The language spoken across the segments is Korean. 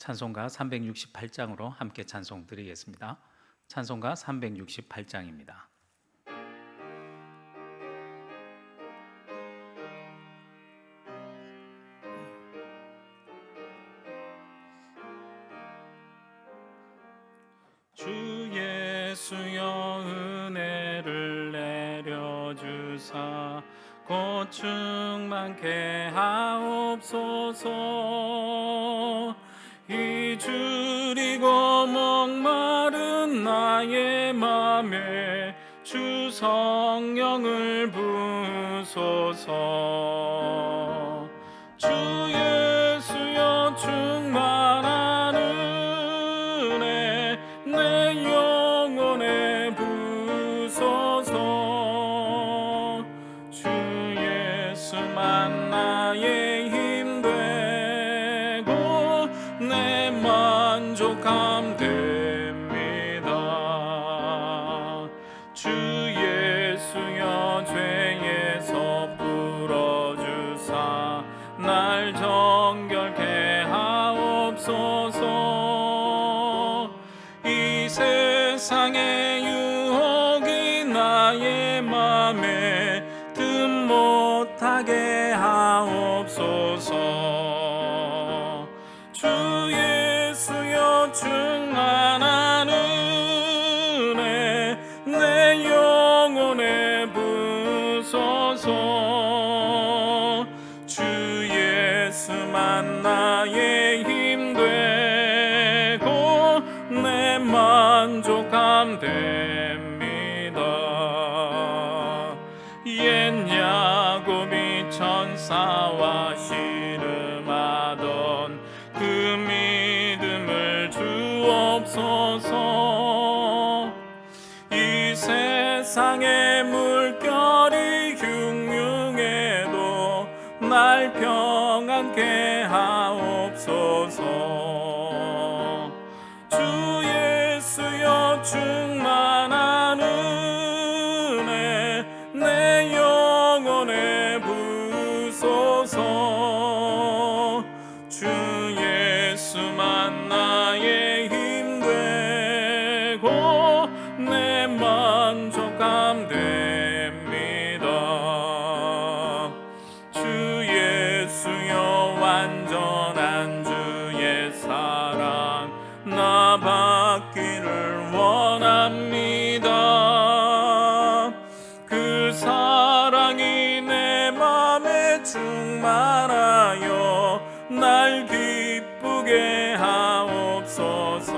찬송가 368장으로 함께 찬송 드리겠습니다. 찬송가 368장입니다. 주 예수여 은혜를 내려주사 곧 충만케 하옵소서. 이주리고 목마른 나의 맘에 주 성령을 부으소서. 주 예수여 충만한 은혜 내 영혼에 부으소서. 주 예수만 나의 힘 되고 내 만족함 됩니다. 주 예수여 죄에서 풀어주사 날 정결케 하옵소서. 이 세상의 유혹이 나의 맘에 뜸 못하게 하옵소서. 주 예수여 충만한 은혜 내 영혼에 부으소서. 주 예수만 나의 힘 되고 내 만족함 됩니다. 옛 야곱이 천사와 씨름하던 그 믿음을 주옵소서. 이 세상의 물결이 흉흉해도 날 평안케 하옵소서. 주 예수여 충만한 은혜 내 영혼에 부으소서. 주 예수만 나의 힘 되고 내 만족함 됩니다. 주 예수여 완전한 주의 사랑 나 받기를 원합니다. 그 사랑이 내 맘에 충만하여 날 기쁘게 하옵소서.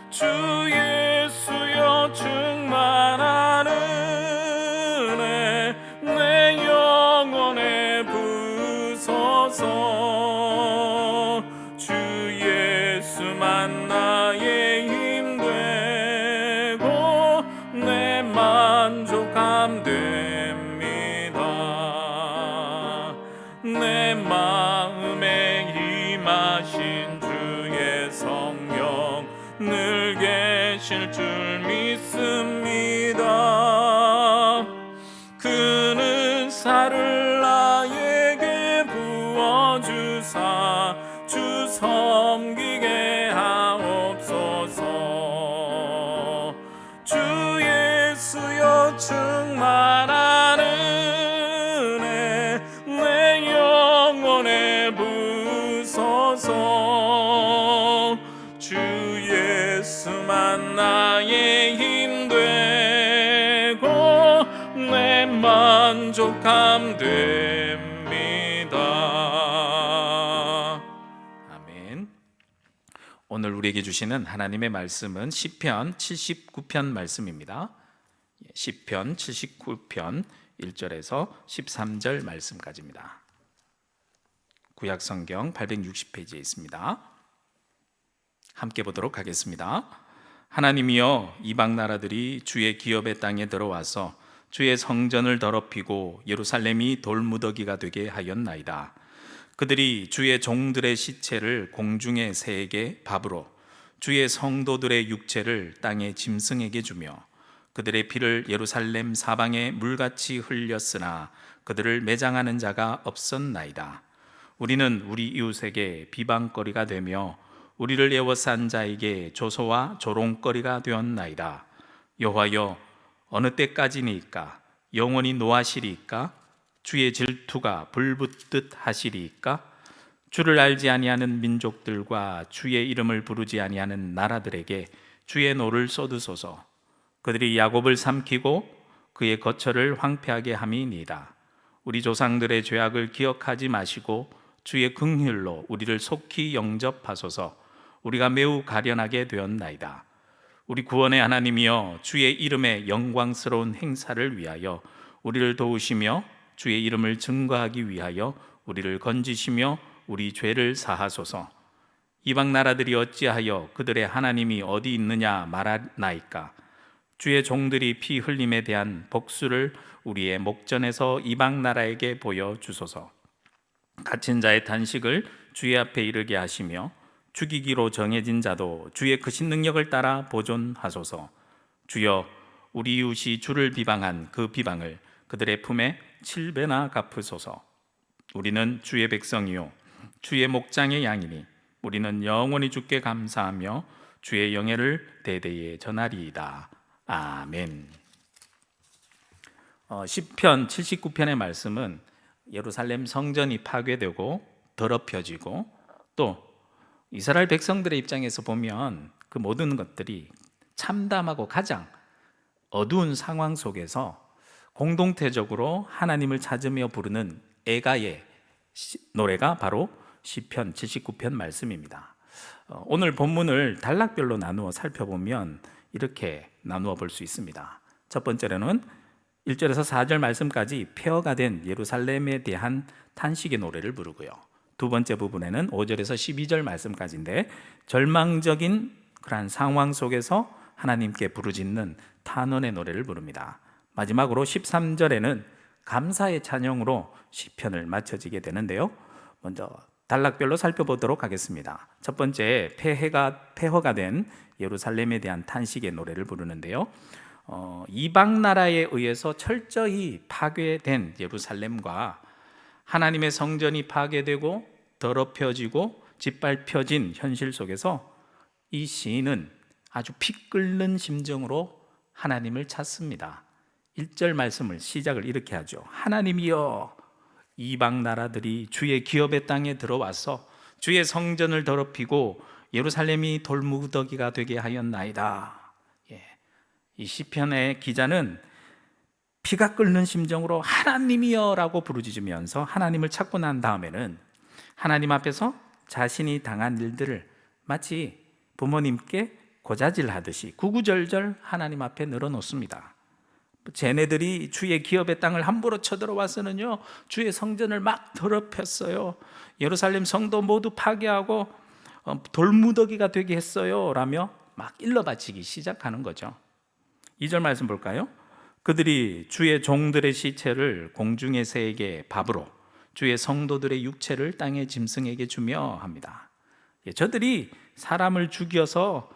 주 예수여 충만한 은혜 내 영혼에 부으소서. 주 예수만 나의 힘 되고 내 만족함 됩니다. 내 마음에 임하신 주의 성령 늘 계실 줄 믿습니다. 그는 살을 나에게 부어주사 주 섬기게 하옵소서. 주 예수여 충만한 은혜 내 영혼에 부으소서. 주 예수만 나의 힘 되고 내 만족함 됩니다. 아멘. 오늘 우리에게 주시는 하나님의 말씀은 시편 79편 말씀입니다. 시편 79편 1절에서 13절 말씀까지입니다. 구약성경 860페이지에 있습니다. 함께 보도록 하겠습니다. 하나님이여 이방 나라들이 주의 기업의 땅에 들어와서 주의 성전을 더럽히고 예루살렘이 돌무더기가 되게 하였나이다. 그들이 주의 종들의 시체를 공중의 새에게 밥으로 주의 성도들의 육체를 땅의 짐승에게 주며 그들의 피를 예루살렘 사방에 물같이 흘렸으나 그들을 매장하는 자가 없었나이다. 우리는 우리 이웃에게 비방거리가 되며 우리를 에워싼 자에게 조소와 조롱거리가 되었나이다. 여호와여, 어느 때까지니까? 영원히 노하시리이까? 주의 질투가 불붙듯 하시리이까? 주를 알지 아니하는 민족들과 주의 이름을 부르지 아니하는 나라들에게 주의 노를 쏟으소서. 그들이 야곱을 삼키고 그의 거처를 황폐하게 함이니이다. 우리 조상들의 죄악을 기억하지 마시고 주의 긍휼로 우리를 속히 영접하소서. 우리가 매우 가련하게 되었나이다. 우리 구원의 하나님이여, 주의 이름의 영광스러운 행사를 위하여 우리를 도우시며 주의 이름을 증거하기 위하여 우리를 건지시며 우리 죄를 사하소서. 이방 나라들이 어찌하여 그들의 하나님이 어디 있느냐 말하나이까? 주의 종들이 피 흘림에 대한 복수를 우리의 목전에서 이방 나라에게 보여주소서. 갇힌 자의 탄식을 주의 앞에 이르게 하시며 죽이기로 정해진 자도 주의 크신 능력을 따라 보존하소서. 주여, 우리 이웃이 주를 비방한 그 비방을 그들의 품에 7배나 갚으소서. 우리는 주의 백성이요 주의 목장의 양이니 우리는 영원히 주께 감사하며 주의 영예를 대대에 전하리이다. 아멘. 시편 79편의 말씀은 예루살렘 성전이 파괴되고 더럽혀지고 또 이스라엘 백성들의 입장에서 보면 그 모든 것들이 참담하고 가장 어두운 상황 속에서 공동체적으로 하나님을 찾으며 부르는 애가의 노래가 바로 시편 79편 말씀입니다. 오늘 본문을 단락별로 나누어 살펴보면 이렇게 나누어 볼 수 있습니다. 첫 번째로는 1절에서 4절 말씀까지 폐허가 된 예루살렘에 대한 탄식의 노래를 부르고요. 두 번째 부분에는 5절에서 12절 말씀까지인데 절망적인 그러한 상황 속에서 하나님께 부르짖는 탄원의 노래를 부릅니다. 마지막으로 13절에는 감사의 찬양으로 시편을 마쳐지게 되는데요. 먼저 단락별로 살펴보도록 하겠습니다. 첫 번째, 폐허가 된 예루살렘에 대한 탄식의 노래를 부르는데요. 이방 나라에 의해서 철저히 파괴된 예루살렘과 하나님의 성전이 파괴되고 더럽혀지고 짓밟혀진 현실 속에서 이 시인은 아주 피 끓는 심정으로 하나님을 찾습니다. 1절 말씀을 시작을 이렇게 하죠. 하나님이여, 이방 나라들이 주의 기업의 땅에 들어와서 주의 성전을 더럽히고 예루살렘이 돌무더기가 되게 하였나이다. 이 시편의 기자는 피가 끓는 심정으로 하나님이여 라고 부르짖으면서 하나님을 찾고 난 다음에는 하나님 앞에서 자신이 당한 일들을 마치 부모님께 고자질하듯이 구구절절 하나님 앞에 늘어놓습니다. 쟤네들이 주의 기업의 땅을 함부로 쳐들어와서는요 주의 성전을 막 더럽혔어요. 예루살렘 성도 모두 파괴하고 돌무더기가 되게 했어요 라며 막 일러바치기 시작하는 거죠. 2절 말씀 볼까요? 그들이 주의 종들의 시체를 공중의 새에게 밥으로 주의 성도들의 육체를 땅의 짐승에게 주며 합니다. 저들이 사람을 죽여서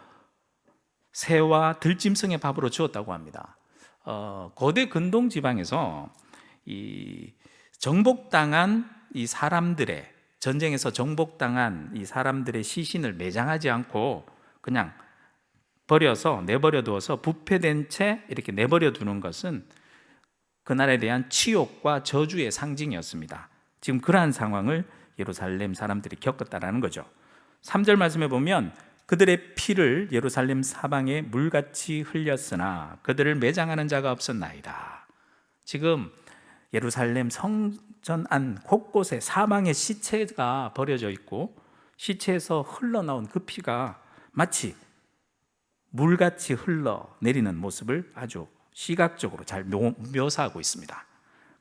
새와 들짐승의 밥으로 주었다고 합니다. 고대 근동 지방에서 이 정복당한 이 사람들의 전쟁에서 정복당한 이 사람들의 시신을 매장하지 않고 그냥 내버려 두어서 부패된 채 이렇게 내버려 두는 것은 그날에 대한 치욕과 저주의 상징이었습니다. 지금 그러한 상황을 예루살렘 사람들이 겪었다라는 거죠. 3절 말씀에 보면 그들의 피를 예루살렘 사방에 물같이 흘렸으나 그들을 매장하는 자가 없었나이다. 지금 예루살렘 성전 안 곳곳에 사방에 시체가 버려져 있고 시체에서 흘러나온 그 피가 마치 물같이 흘러내리는 모습을 아주 시각적으로 잘 묘사하고 있습니다.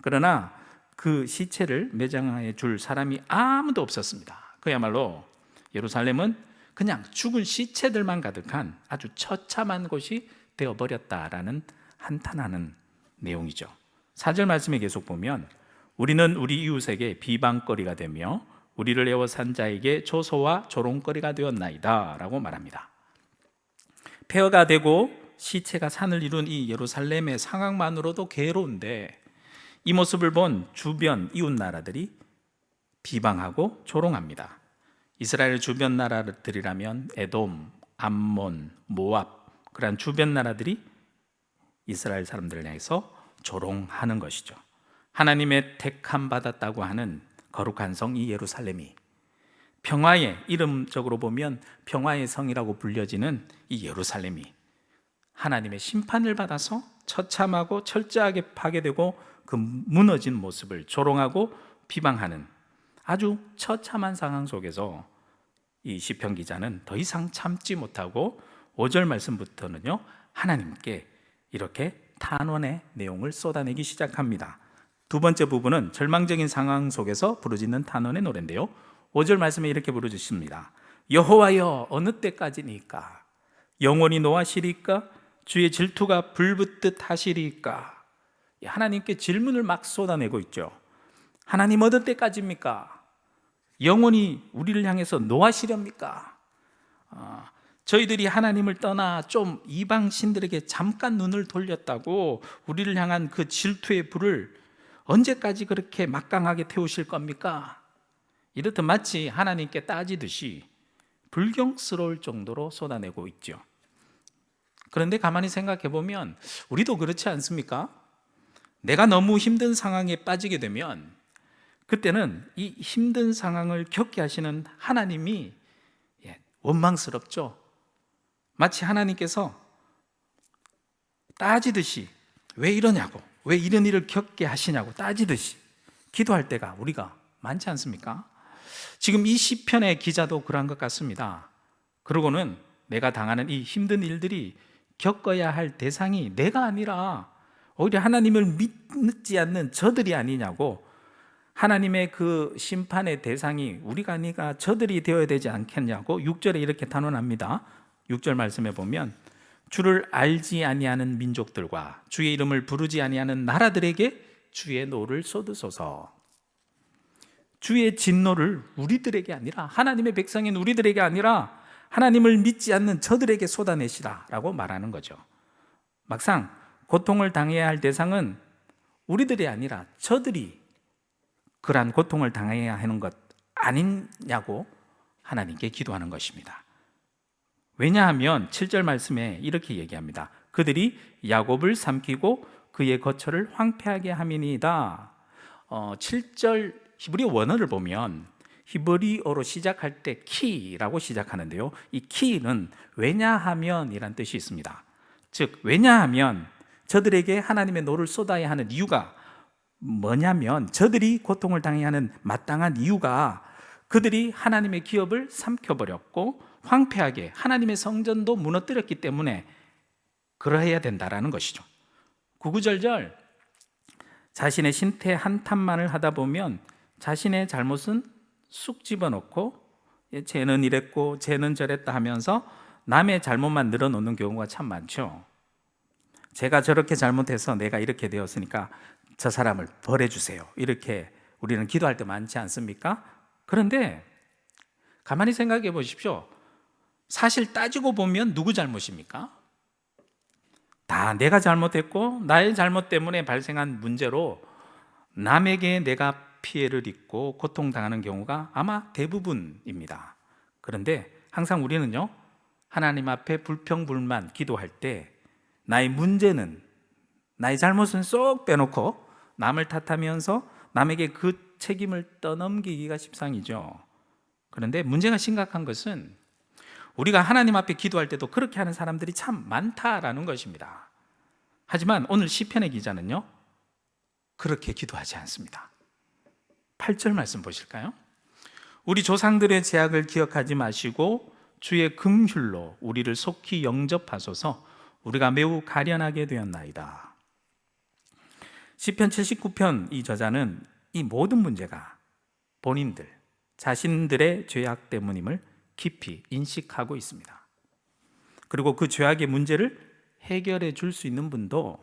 그러나 그 시체를 매장해 줄 사람이 아무도 없었습니다. 그야말로 예루살렘은 그냥 죽은 시체들만 가득한 아주 처참한 곳이 되어버렸다라는 한탄하는 내용이죠. 4절 말씀에 계속 보면 우리는 우리 이웃에게 비방거리가 되며 우리를 에워싼 자에게 조소와 조롱거리가 되었나이다 라고 말합니다. 폐허가 되고 시체가 산을 이룬 이 예루살렘의 상황만으로도 괴로운데 이 모습을 본 주변 이웃 나라들이 비방하고 조롱합니다. 이스라엘 주변 나라들이라면 에돔, 암몬, 모압, 그러한 주변 나라들이 이스라엘 사람들을 향해서 조롱하는 것이죠. 하나님의 택함 받았다고 하는 거룩한 성 이 예루살렘이, 평화의, 이름적으로 보면 평화의 성이라고 불려지는 이 예루살렘이 하나님의 심판을 받아서 처참하고 철저하게 파괴되고 그 무너진 모습을 조롱하고 비방하는 아주 처참한 상황 속에서 이 시편 기자는 더 이상 참지 못하고 5절 말씀부터는요, 하나님께 이렇게 탄원의 내용을 쏟아내기 시작합니다. 두 번째 부분은 절망적인 상황 속에서 부르짖는 탄원의 노래인데요, 5절 말씀에 이렇게 부르짖습니다. 여호와여, 어느 때까지니까? 영원히 노하시리까? 주의 질투가 불붙듯 하시리까? 하나님께 질문을 막 쏟아내고 있죠. 하나님, 어느 때까지입니까? 영원히 우리를 향해서 노하시렵니까? 저희들이 하나님을 떠나 좀 이방 신들에게 잠깐 눈을 돌렸다고 우리를 향한 그 질투의 불을 언제까지 그렇게 막강하게 태우실 겁니까? 이렇듯 마치 하나님께 따지듯이 불경스러울 정도로 쏟아내고 있죠. 그런데 가만히 생각해 보면 우리도 그렇지 않습니까? 내가 너무 힘든 상황에 빠지게 되면 그때는 이 힘든 상황을 겪게 하시는 하나님이 원망스럽죠. 마치 하나님께서 따지듯이 왜 이러냐고, 왜 이런 일을 겪게 하시냐고 따지듯이 기도할 때가 우리가 많지 않습니까? 지금 이 시편의 기자도 그러한 것 같습니다. 그러고는 내가 당하는 이 힘든 일들이 겪어야 할 대상이 내가 아니라 오히려 하나님을 믿지 않는 저들이 아니냐고, 하나님의 그 심판의 대상이 우리가 아니라 저들이 되어야 되지 않겠냐고 6절에 이렇게 단언합니다. 6절 말씀에 보면 주를 알지 아니하는 민족들과 주의 이름을 부르지 아니하는 나라들에게 주의 노를 쏟으소서. 주의 진노를 우리들에게 아니라, 하나님의 백성인 우리들에게 아니라 하나님을 믿지 않는 저들에게 쏟아내시라라고 말하는 거죠. 막상 고통을 당해야 할 대상은 우리들이 아니라 저들이 그러한 고통을 당해야 하는 것 아니냐고 하나님께 기도하는 것입니다. 왜냐하면 7절 말씀에 이렇게 얘기합니다. 그들이 야곱을 삼키고 그의 거처를 황폐하게 함이니이다. 7절 히브리 원어를 보면 히브리어로 시작할 때 키라고 시작하는데요, 이 키는 왜냐하면이란 뜻이 있습니다. 즉 왜냐하면 저들에게 하나님의 노를 쏟아야 하는 이유가 뭐냐면, 저들이 고통을 당해야 하는 마땅한 이유가 그들이 하나님의 기업을 삼켜버렸고 황폐하게 하나님의 성전도 무너뜨렸기 때문에 그러해야 된다라는 것이죠. 구구절절 자신의 신태 한탄만을 하다 보면 자신의 잘못은 쑥 집어넣고 쟤는 이랬고 쟤는 저랬다 하면서 남의 잘못만 늘어놓는 경우가 참 많죠. 제가 저렇게 잘못해서 내가 이렇게 되었으니까 저 사람을 벌해주세요, 이렇게 우리는 기도할 때 많지 않습니까? 그런데 가만히 생각해 보십시오. 사실 따지고 보면 누구 잘못입니까? 다 내가 잘못했고 나의 잘못 때문에 발생한 문제로 남에게 내가 피해를 입고 고통당하는 경우가 아마 대부분입니다. 그런데 항상 우리는요, 하나님 앞에 불평불만 기도할 때 나의 문제는, 나의 잘못은 쏙 빼놓고 남을 탓하면서 남에게 그 책임을 떠넘기기가 십상이죠. 그런데 문제가 심각한 것은 우리가 하나님 앞에 기도할 때도 그렇게 하는 사람들이 참 많다라는 것입니다. 하지만 오늘 시편의 기자는요, 그렇게 기도하지 않습니다. 8절 말씀 보실까요? 우리 조상들의 죄악을 기억하지 마시고 주의 긍휼로 우리를 속히 영접하소서. 우리가 매우 가련하게 되었나이다. 시편 79편 이 저자는 이 모든 문제가 본인들 자신들의 죄악 때문임을 깊이 인식하고 있습니다. 그리고 그 죄악의 문제를 해결해 줄 수 있는 분도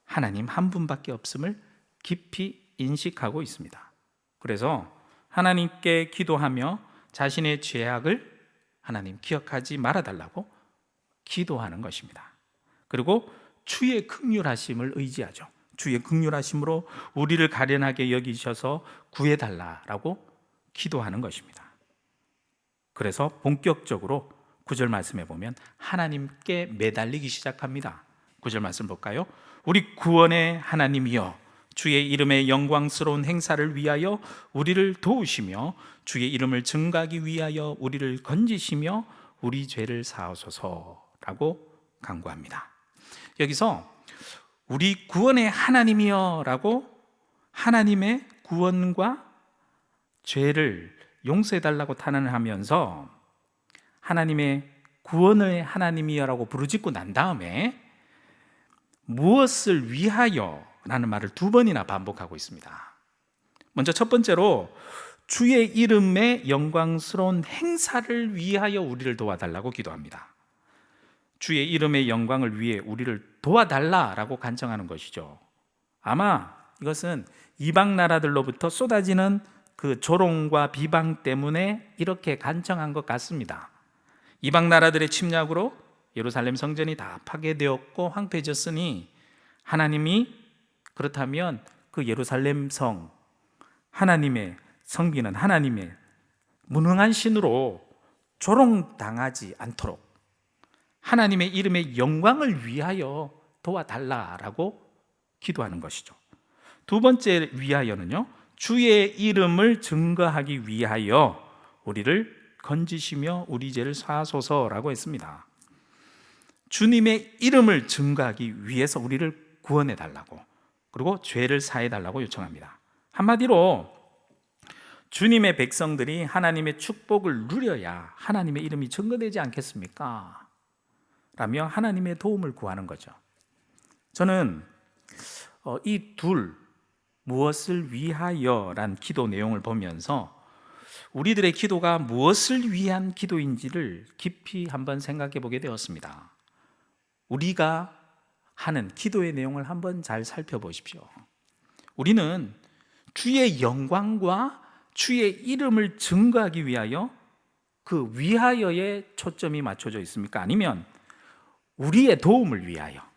하나님 한 분밖에 없음을 깊이 인식하고 있습니다. 그래서 하나님께 기도하며 자신의 죄악을 하나님 기억하지 말아달라고 기도하는 것입니다. 그리고 주의 긍휼하심을 의지하죠. 주의 긍휼하심으로 우리를 가련하게 여기셔서 구해달라고 기도하는 것입니다. 그래서 본격적으로 9절 말씀에 보면 하나님께 매달리기 시작합니다. 9절 말씀 볼까요? 우리 구원의 하나님이여, 주의 이름의 영광스러운 행사를 위하여 우리를 도우시며 주의 이름을 증거하기 위하여 우리를 건지시며 우리 죄를 사하소서라고 간구합니다. 여기서 우리 구원의 하나님이여 라고 하나님의 구원과 죄를 용서해달라고 탄원하면서 하나님의 구원의 하나님이여 라고 부르짖고 난 다음에 무엇을 위하여 라는 말을 두 번이나 반복하고 있습니다. 먼저 첫 번째로 주의 이름의 영광스러운 행사를 위하여 우리를 도와달라고 기도합니다. 주의 이름의 영광을 위해 우리를 도와달라라고 간청하는 것이죠. 아마 이것은 이방 나라들로부터 쏟아지는 그 조롱과 비방 때문에 이렇게 간청한 것 같습니다. 이방 나라들의 침략으로 예루살렘 성전이 다 파괴되었고 황폐해졌으니 하나님이 그렇다면 그 예루살렘 성, 하나님의 성기는 하나님의 무능한 신으로 조롱당하지 않도록 하나님의 이름의 영광을 위하여 도와달라라고 기도하는 것이죠. 두 번째 위하여는요, 주의 이름을 증거하기 위하여 우리를 건지시며 우리 죄를 사하소서라고 했습니다. 주님의 이름을 증거하기 위해서 우리를 구원해 달라고, 그리고 죄를 사해 달라고 요청합니다. 한마디로 주님의 백성들이 하나님의 축복을 누려야 하나님의 이름이 증거되지 않겠습니까? 라며 하나님의 도움을 구하는 거죠. 저는 이 둘, 무엇을 위하여란 기도 내용을 보면서 우리들의 기도가 무엇을 위한 기도인지를 깊이 한번 생각해 보게 되었습니다. 우리가 하는 기도의 내용을 한번 잘 살펴보십시오. 우리는 주의 영광과 주의 이름을 증거하기 위하여 그 위하여에 초점이 맞춰져 있습니까? 아니면 우리의 도움을 위하여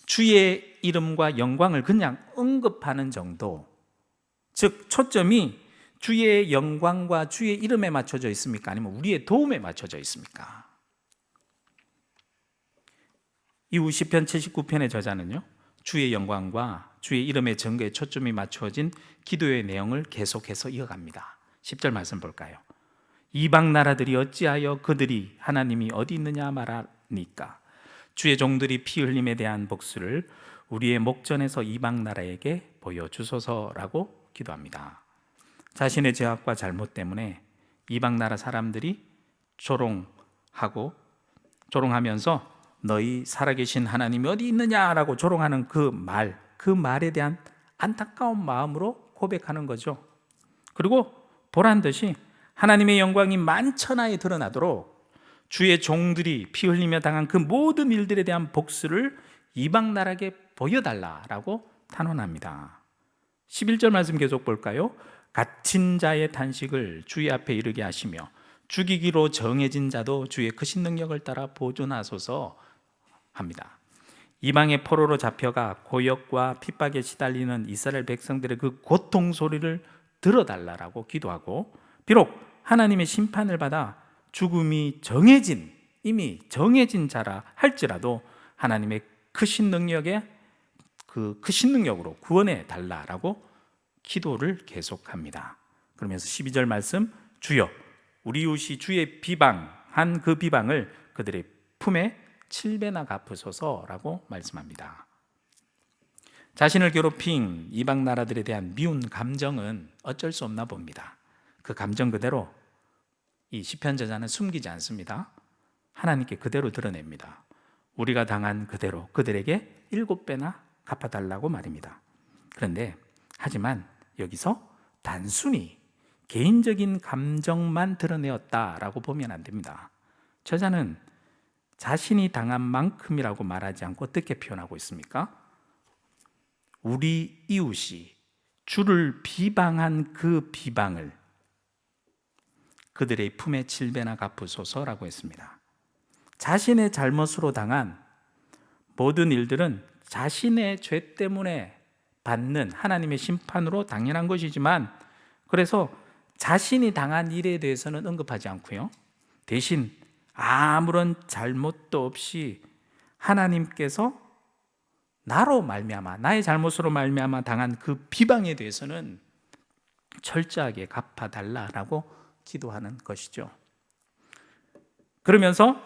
주의 이름과 영광을 그냥 언급하는 정도, 즉 초점이 주의 영광과 주의 이름에 맞춰져 있습니까? 아니면 우리의 도움에 맞춰져 있습니까? 이후 시편 79편의 저자는요, 주의 영광과 주의 이름의 증거에 초점이 맞춰진 기도의 내용을 계속해서 이어갑니다. 10절 말씀 볼까요? 이방 나라들이 어찌하여 그들이 하나님이 어디 있느냐 말하니까 주의 종들이 피 흘림에 대한 복수를 우리의 목전에서 이방 나라에게 보여주소서라고 기도합니다. 자신의 죄악과 잘못 때문에 이방 나라 사람들이 조롱하면서 너희 살아계신 하나님이 어디 있느냐라고 조롱하는 그 말에 대한 안타까운 마음으로 고백하는 거죠. 그리고 보란 듯이 하나님의 영광이 만천하에 드러나도록 주의 종들이 피 흘리며 당한 그 모든 일들에 대한 복수를 이방 나라에게 보여달라라고 탄원합니다. 11절 말씀 계속 볼까요? 갇힌 자의 탄식을 주의 앞에 이르게 하시며 죽이기로 정해진 자도 주의 크신 능력을 따라 보존하소서 합니다. 이방의 포로로 잡혀가 고역과 핍박에 시달리는 이스라엘 백성들의 그 고통 소리를 들어달라고 기도하고, 비록 하나님의 심판을 받아 죽음이 이미 정해진 자라 할지라도 하나님의 크신 능력으로 구원해 달라라고 기도를 계속합니다. 그러면서 12절 말씀, 주여 우리 이웃이 주의 비방한 그 비방을 그들의 품에 7배나 갚으소서라고 말씀합니다. 자신을 괴롭힌 이방 나라들에 대한 미운 감정은 어쩔 수 없나 봅니다. 그 감정 그대로 이 시편 저자는 숨기지 않습니다. 하나님께 그대로 드러냅니다. 우리가 당한 그대로 그들에게 7배나 갚아달라고 말입니다. 그런데 하지만 여기서 단순히 개인적인 감정만 드러내었다라고 보면 안 됩니다. 저자는 자신이 당한 만큼이라고 말하지 않고 어떻게 표현하고 있습니까? 우리 이웃이 주를 비방한 그 비방을 그들의 품에 7배나 갚으소서라고 했습니다. 자신의 잘못으로 당한 모든 일들은 자신의 죄 때문에 받는 하나님의 심판으로 당연한 것이지만, 그래서 자신이 당한 일에 대해서는 언급하지 않고요, 대신 아무런 잘못도 없이 하나님께서 나로 말미암아, 나의 잘못으로 말미암아 당한 그 비방에 대해서는 철저하게 갚아달라라고 기도하는 것이죠. 그러면서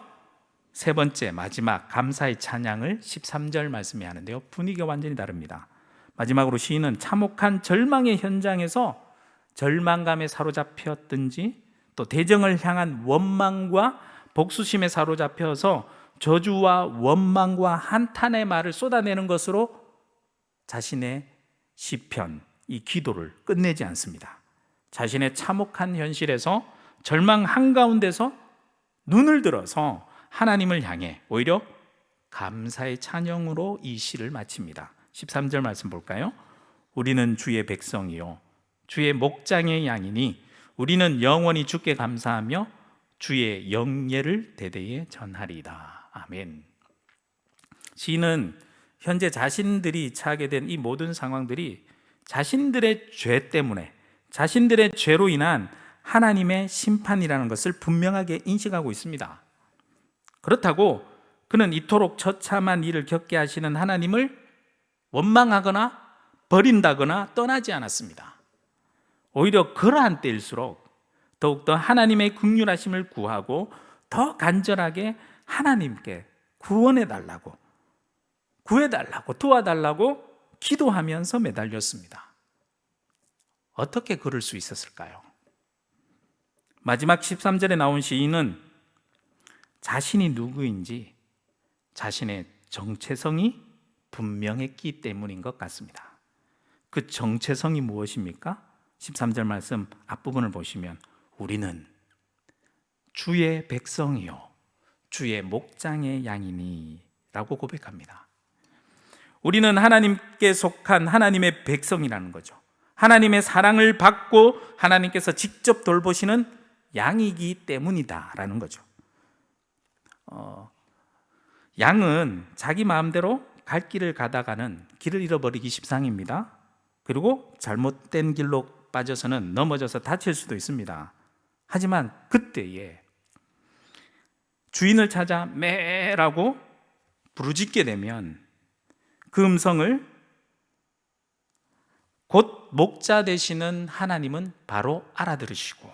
세 번째, 마지막 감사의 찬양을 13절 말씀이 하는데요, 분위기가 완전히 다릅니다. 마지막으로 시인은 참혹한 절망의 현장에서 절망감에 사로잡혔든지 또 대정을 향한 원망과 복수심에 사로잡혀서 저주와 원망과 한탄의 말을 쏟아내는 것으로 자신의 시편, 이 기도를 끝내지 않습니다. 자신의 참혹한 현실에서 절망 한가운데서 눈을 들어서 하나님을 향해 오히려 감사의 찬양으로 이 시를 마칩니다. 13절 말씀 볼까요? 우리는 주의 백성이요 주의 목장의 양이니 우리는 영원히 주께 감사하며 주의 영예를 대대에 전하리이다. 아멘. 시인은 현재 자신들이 처하게 된 이 모든 상황들이 자신들의 죄 때문에, 자신들의 죄로 인한 하나님의 심판이라는 것을 분명하게 인식하고 있습니다. 그렇다고 그는 이토록 처참한 일을 겪게 하시는 하나님을 원망하거나 버린다거나 떠나지 않았습니다. 오히려 그러한 때일수록 더욱더 하나님의 긍휼하심을 구하고 더 간절하게 하나님께 구원해달라고, 구해달라고, 도와달라고 기도하면서 매달렸습니다. 어떻게 그럴 수 있었을까요? 마지막 13절에 나온 시인은 자신이 누구인지 자신의 정체성이 분명했기 때문인 것 같습니다. 그 정체성이 무엇입니까? 13절 말씀 앞부분을 보시면 우리는 주의 백성이요 주의 목장의 양이니 라고 고백합니다. 우리는 하나님께 속한 하나님의 백성이라는 거죠. 하나님의 사랑을 받고 하나님께서 직접 돌보시는 양이기 때문이다 라는 거죠. 양은 자기 마음대로 갈 길을 가다가는 길을 잃어버리기 십상입니다. 그리고 잘못된 길로 빠져서는 넘어져서 다칠 수도 있습니다. 하지만 그때에 주인을 찾아 매라고 부르짖게 되면 그 음성을 곧 목자 되시는 하나님은 바로 알아들으시고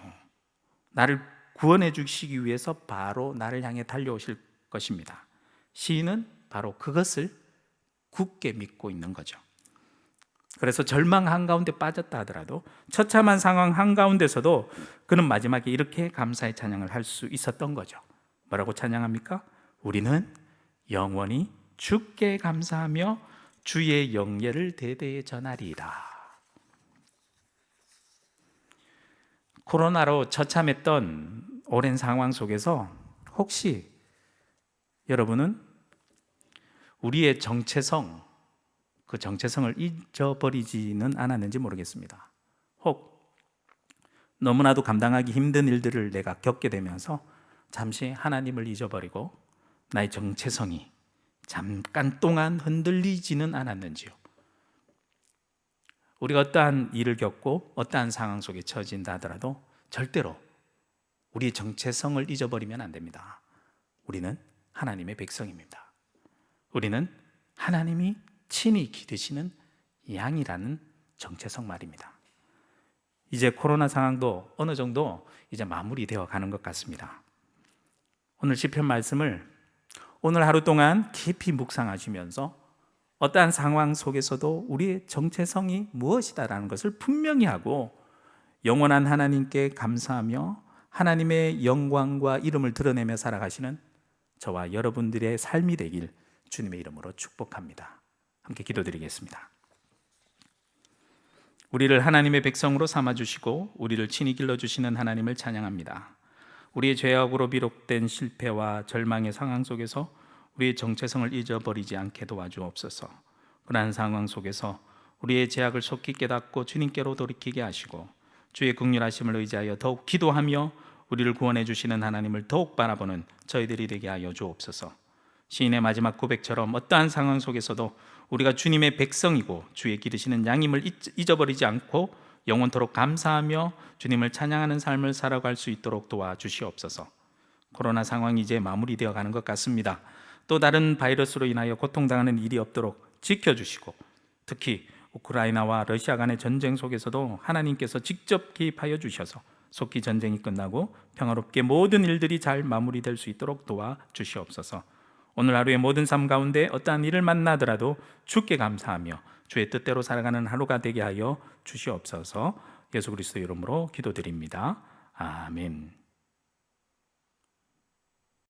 나를 구원해 주시기 위해서 바로 나를 향해 달려오실 것입니다. 시인은 바로 그것을 굳게 믿고 있는 거죠. 그래서 절망 한가운데 빠졌다 하더라도 처참한 상황 한가운데서도 그는 마지막에 이렇게 감사의 찬양을 할 수 있었던 거죠. 뭐라고 찬양합니까? 우리는 영원히 주께 감사하며 주의 영예를 대대에 전하리이다. 코로나로 처참했던 오랜 상황 속에서 혹시 여러분은 우리의 정체성, 그 정체성을 잊어버리지는 않았는지 모르겠습니다. 혹 너무나도 감당하기 힘든 일들을 내가 겪게 되면서 잠시 하나님을 잊어버리고 나의 정체성이 잠깐 동안 흔들리지는 않았는지요? 우리가 어떠한 일을 겪고 어떠한 상황 속에 처진다 하더라도 절대로 우리의 정체성을 잊어버리면 안 됩니다. 우리는 하나님의 백성입니다. 우리는 하나님이 친히 기르시는 양이라는 정체성 말입니다. 이제 코로나 상황도 어느 정도 이제 마무리되어 가는 것 같습니다. 오늘 시편 말씀을 오늘 하루 동안 깊이 묵상하시면서 어떠한 상황 속에서도 우리의 정체성이 무엇이다라는 것을 분명히 하고 영원한 하나님께 감사하며 하나님의 영광과 이름을 드러내며 살아가시는 저와 여러분들의 삶이 되길 주님의 이름으로 축복합니다. 함께 기도드리겠습니다. 우리를 하나님의 백성으로 삼아주시고 우리를 친히 길러주시는 하나님을 찬양합니다. 우리의 죄악으로 비롯된 실패와 절망의 상황 속에서 우리의 정체성을 잊어버리지 않게 도와주옵소서. 그러한 상황 속에서 우리의 죄악을 속히 깨닫고 주님께로 돌이키게 하시고 주의 긍휼하심을 의지하여 더욱 기도하며 우리를 구원해 주시는 하나님을 더욱 바라보는 저희들이 되게 하여 주옵소서. 시인의 마지막 고백처럼 어떠한 상황 속에서도 우리가 주님의 백성이고 주의 기르시는 양임을 잊어버리지 않고 영원토록 감사하며 주님을 찬양하는 삶을 살아갈 수 있도록 도와주시옵소서. 코로나 상황이 이제 마무리되어 가는 것 같습니다. 또 다른 바이러스로 인하여 고통당하는 일이 없도록 지켜주시고, 특히 우크라이나와 러시아 간의 전쟁 속에서도 하나님께서 직접 개입하여 주셔서 속히 전쟁이 끝나고 평화롭게 모든 일들이 잘 마무리될 수 있도록 도와주시옵소서. 오늘 하루의 모든 삶 가운데 어떠한 일을 만나더라도 주께 감사하며 주의 뜻대로 살아가는 하루가 되게 하여 주시옵소서. 예수 그리스도의 이름으로 기도드립니다. 아멘.